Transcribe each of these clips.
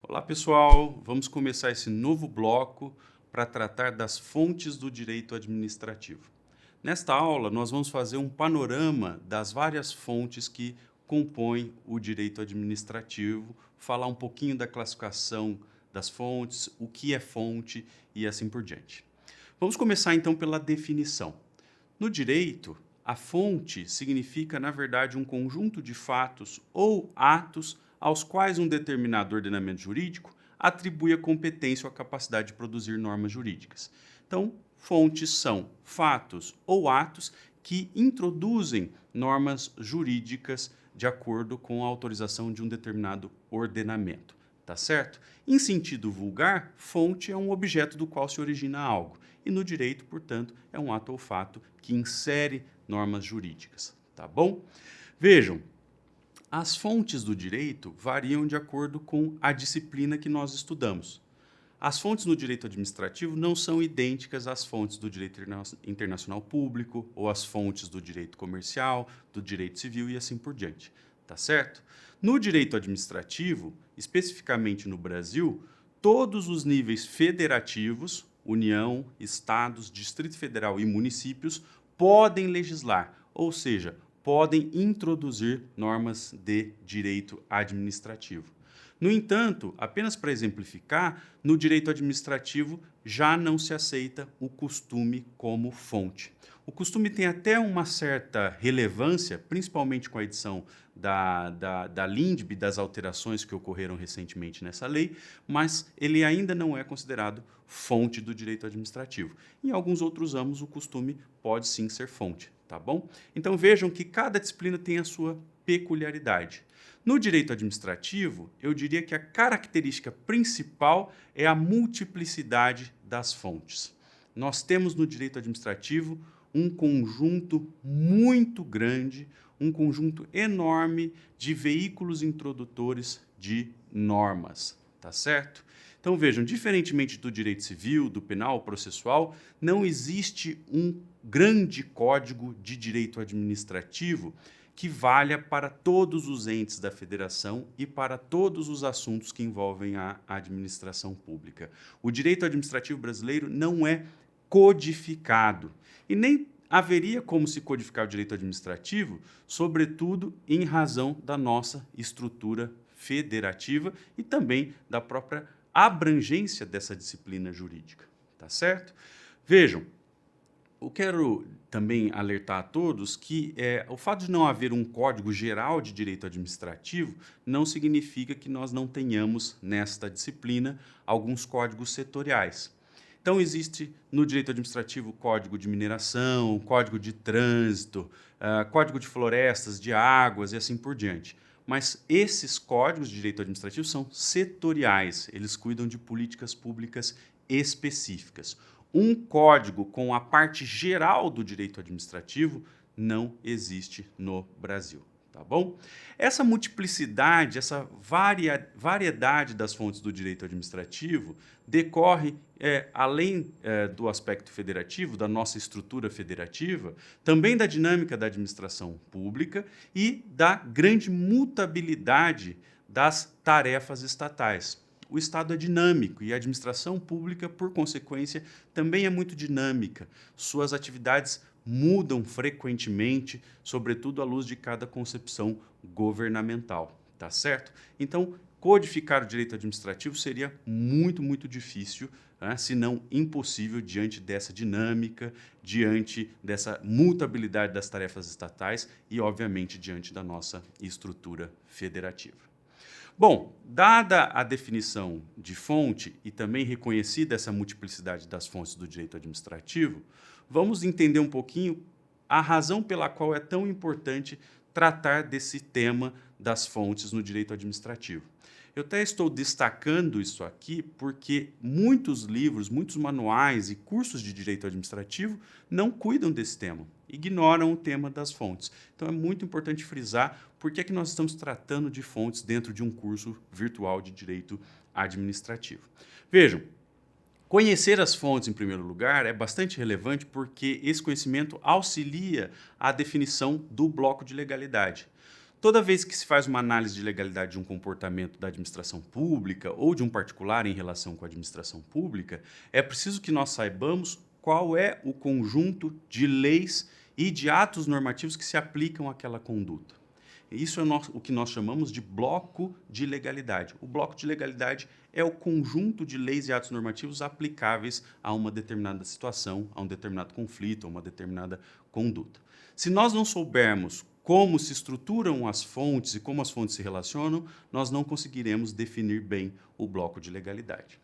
Olá, pessoal! Vamos começar esse novo bloco para tratar das fontes do direito administrativo. Nesta aula, nós vamos fazer um panorama das várias fontes que compõem o direito administrativo, falar um pouquinho da classificação das fontes, o que é fonte e assim por diante. Vamos começar então pela definição. No direito, a fonte significa, na verdade, um conjunto de fatos ou atos aos quais um determinado ordenamento jurídico atribui a competência ou a capacidade de produzir normas jurídicas. Então, fontes são fatos ou atos que introduzem normas jurídicas de acordo com a autorização de um determinado ordenamento. Tá certo? Em sentido vulgar, fonte é um objeto do qual se origina algo. E no direito, portanto, é um ato ou fato que insere normas jurídicas. Tá bom? Vejam, as fontes do direito variam de acordo com a disciplina que nós estudamos. As fontes no direito administrativo não são idênticas às fontes do direito internacional público ou às fontes do direito comercial, do direito civil e assim por diante. Tá certo? No direito administrativo, especificamente no Brasil, todos os níveis federativos, União, Estados, Distrito Federal e municípios, podem legislar, ou seja, podem introduzir normas de direito administrativo. No entanto, apenas para exemplificar, no direito administrativo já não se aceita o costume como fonte. O costume tem até uma certa relevância, principalmente com a edição da LINDB, das alterações que ocorreram recentemente nessa lei, mas ele ainda não é considerado fonte do direito administrativo. Em alguns outros ramos, o costume pode sim ser fonte, tá bom? Então vejam que cada disciplina tem a sua peculiaridade. No direito administrativo, eu diria que a característica principal é a multiplicidade das fontes. Nós temos no direito administrativo um conjunto muito grande, um conjunto enorme de veículos introdutores de normas, tá certo? Então vejam, diferentemente do direito civil, do penal, processual, não existe um grande código de direito administrativo que valha para todos os entes da federação e para todos os assuntos que envolvem a administração pública. O direito administrativo brasileiro não é codificado e nem haveria como se codificar o direito administrativo, sobretudo em razão da nossa estrutura federativa e também da própria abrangência dessa disciplina jurídica, tá certo? Vejam, eu quero também alertar a todos que o fato de não haver um código geral de direito administrativo não significa que nós não tenhamos nesta disciplina alguns códigos setoriais. Então, existe no direito administrativo o Código de Mineração, Código de Trânsito, Código de Florestas, de Águas e assim por diante. Mas esses códigos de direito administrativo são setoriais, eles cuidam de políticas públicas específicas. Um código com a parte geral do direito administrativo não existe no Brasil, tá bom? Essa multiplicidade, essa variedade das fontes do direito administrativo decorre, além do aspecto federativo, da nossa estrutura federativa, também da dinâmica da administração pública e da grande mutabilidade das tarefas estatais. O Estado é dinâmico e a administração pública, por consequência, também é muito dinâmica. Suas atividades mudam frequentemente, sobretudo à luz de cada concepção governamental, tá certo? Então, codificar o direito administrativo seria muito difícil, né, se não impossível, diante dessa dinâmica, diante dessa mutabilidade das tarefas estatais e, obviamente, diante da nossa estrutura federativa. Bom, dada a definição de fonte e também reconhecida essa multiplicidade das fontes do direito administrativo, vamos entender um pouquinho a razão pela qual é tão importante tratar desse tema das fontes no direito administrativo. Eu até estou destacando isso aqui porque muitos livros, muitos manuais e cursos de direito administrativo não cuidam desse tema, ignoram o tema das fontes. Então é muito importante frisar por que é que nós estamos tratando de fontes dentro de um curso virtual de direito administrativo. Vejam, conhecer as fontes, em primeiro lugar, é bastante relevante porque esse conhecimento auxilia a definição do bloco de legalidade. Toda vez que se faz uma análise de legalidade de um comportamento da administração pública ou de um particular em relação com a administração pública, é preciso que nós saibamos qual é o conjunto de leis e de atos normativos que se aplicam àquela conduta. Isso é o que nós chamamos de bloco de legalidade. O bloco de legalidade é o conjunto de leis e atos normativos aplicáveis a uma determinada situação, a um determinado conflito, a uma determinada conduta. Se nós não soubermos como se estruturam as fontes e como as fontes se relacionam, nós não conseguiremos definir bem o bloco de legalidade.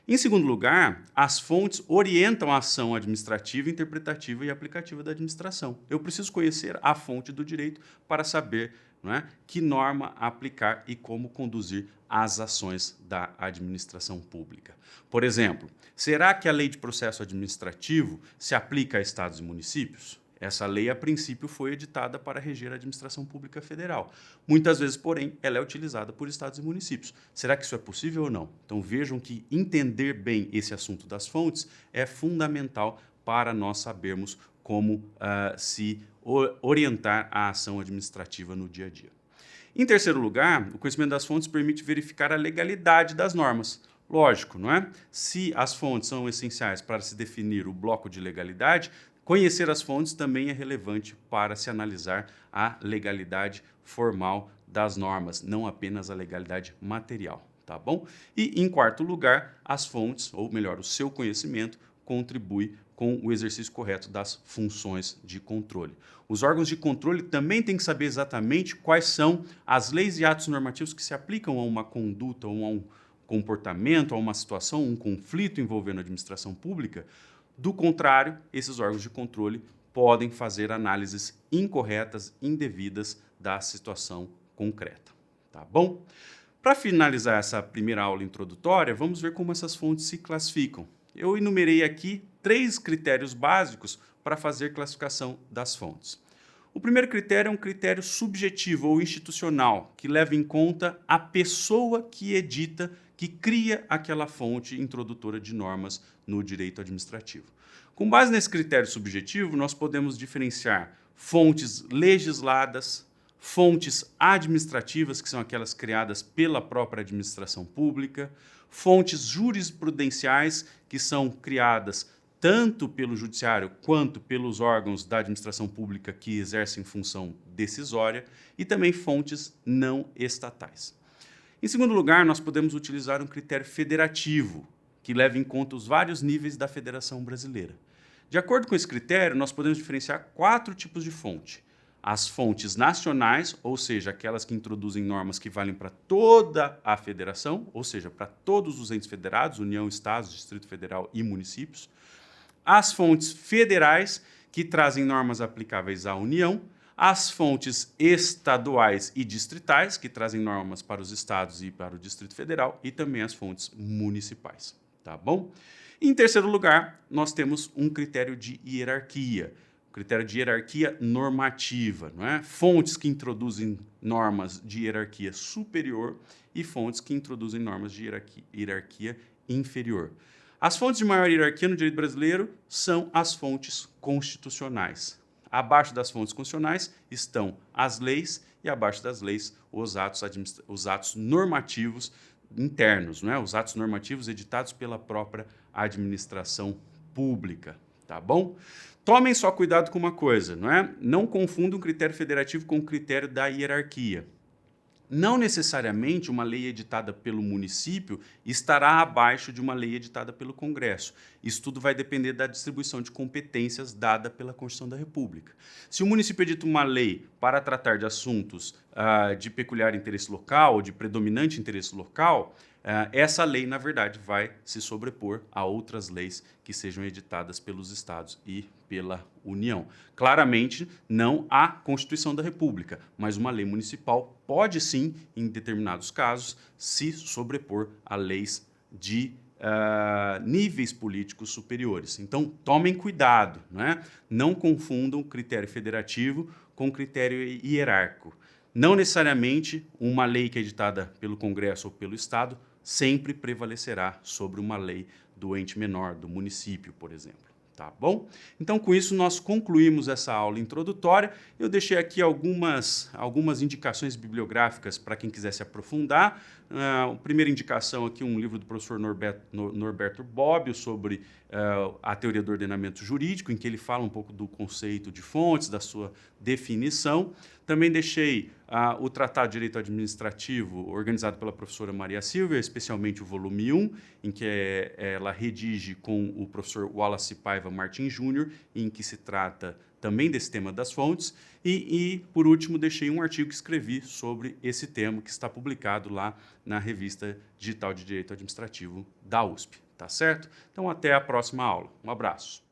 Em segundo lugar, as fontes orientam a ação administrativa, interpretativa e aplicativa da administração. Eu preciso conhecer a fonte do direito para saber, não é, que norma aplicar e como conduzir as ações da administração pública. Por exemplo, será que a Lei de Processo Administrativo se aplica a estados e municípios? Essa lei, a princípio, foi editada para reger a administração pública federal. Muitas vezes, porém, ela é utilizada por estados e municípios. Será que isso é possível ou não? Então, vejam que entender bem esse assunto das fontes é fundamental para nós sabermos como se orientar a ação administrativa no dia a dia. Em terceiro lugar, o conhecimento das fontes permite verificar a legalidade das normas. Lógico, não é? Se as fontes são essenciais para se definir o bloco de legalidade, conhecer as fontes também é relevante para se analisar a legalidade formal das normas, não apenas a legalidade material, tá bom? E, em quarto lugar, as fontes, ou melhor, o seu conhecimento, contribui com o exercício correto das funções de controle. Os órgãos de controle também têm que saber exatamente quais são as leis e atos normativos que se aplicam a uma conduta, ou a um comportamento, a uma situação, um conflito envolvendo a administração pública. Do contrário, esses órgãos de controle podem fazer análises incorretas, indevidas da situação concreta. Tá bom? Para finalizar essa primeira aula introdutória, vamos ver como essas fontes se classificam. Eu enumerei aqui 3 critérios básicos para fazer classificação das fontes. O primeiro critério é um critério subjetivo ou institucional, que leva em conta a pessoa que edita, que cria aquela fonte introdutora de normas no direito administrativo. Com base nesse critério subjetivo, nós podemos diferenciar fontes legisladas, fontes administrativas, que são aquelas criadas pela própria administração pública, fontes jurisprudenciais, que são criadas tanto pelo judiciário quanto pelos órgãos da administração pública que exercem função decisória, e também fontes não estatais. Em segundo lugar, nós podemos utilizar um critério federativo, que leva em conta os vários níveis da Federação Brasileira. De acordo com esse critério, nós podemos diferenciar 4 tipos de fonte. As fontes nacionais, ou seja, aquelas que introduzem normas que valem para toda a federação, ou seja, para todos os entes federados, União, Estados, Distrito Federal e municípios. As fontes federais, que trazem normas aplicáveis à União. As fontes estaduais e distritais, que trazem normas para os estados e para o Distrito Federal, e também as fontes municipais, tá bom? Em terceiro lugar, nós temos um critério de hierarquia, critério de hierarquia normativa, não é? Fontes que introduzem normas de hierarquia superior e fontes que introduzem normas de hierarquia inferior. As fontes de maior hierarquia no direito brasileiro são as fontes constitucionais. Abaixo das fontes constitucionais estão as leis e abaixo das leis os atos normativos internos, não é? Os atos normativos editados pela própria administração pública, tá bom? Tomem só cuidado com uma coisa, não é? Não confundam o critério federativo com o critério da hierarquia. Não necessariamente uma lei editada pelo município estará abaixo de uma lei editada pelo Congresso. Isso tudo vai depender da distribuição de competências dada pela Constituição da República. Se o município edita uma lei para tratar de assuntos de peculiar interesse local ou de predominante interesse local, essa lei, na verdade, vai se sobrepor a outras leis que sejam editadas pelos estados e pela União. Claramente, não a Constituição da República, mas uma lei municipal pode sim, em determinados casos, se sobrepor a leis de níveis políticos superiores. Então, tomem cuidado, né? Não confundam critério federativo com critério hierárquico. Não necessariamente uma lei que é editada pelo Congresso ou pelo Estado sempre prevalecerá sobre uma lei do ente menor, do município, por exemplo. Tá bom? Então, com isso, nós concluímos essa aula introdutória. Eu deixei aqui algumas indicações bibliográficas para quem quiser se aprofundar. A primeira indicação aqui, um livro do professor Norberto Bobbio sobre a teoria do ordenamento jurídico, em que ele fala um pouco do conceito de fontes, da sua definição. Também deixei o Tratado de Direito Administrativo, organizado pela professora Maria Silvia, especialmente o volume 1, em que ela redige com o professor Wallace Paiva Martins Júnior, em que se trata também desse tema das fontes. E, por último, deixei um artigo que escrevi sobre esse tema, que está publicado lá na Revista Digital de Direito Administrativo da USP. Tá certo? Então, até a próxima aula. Um abraço.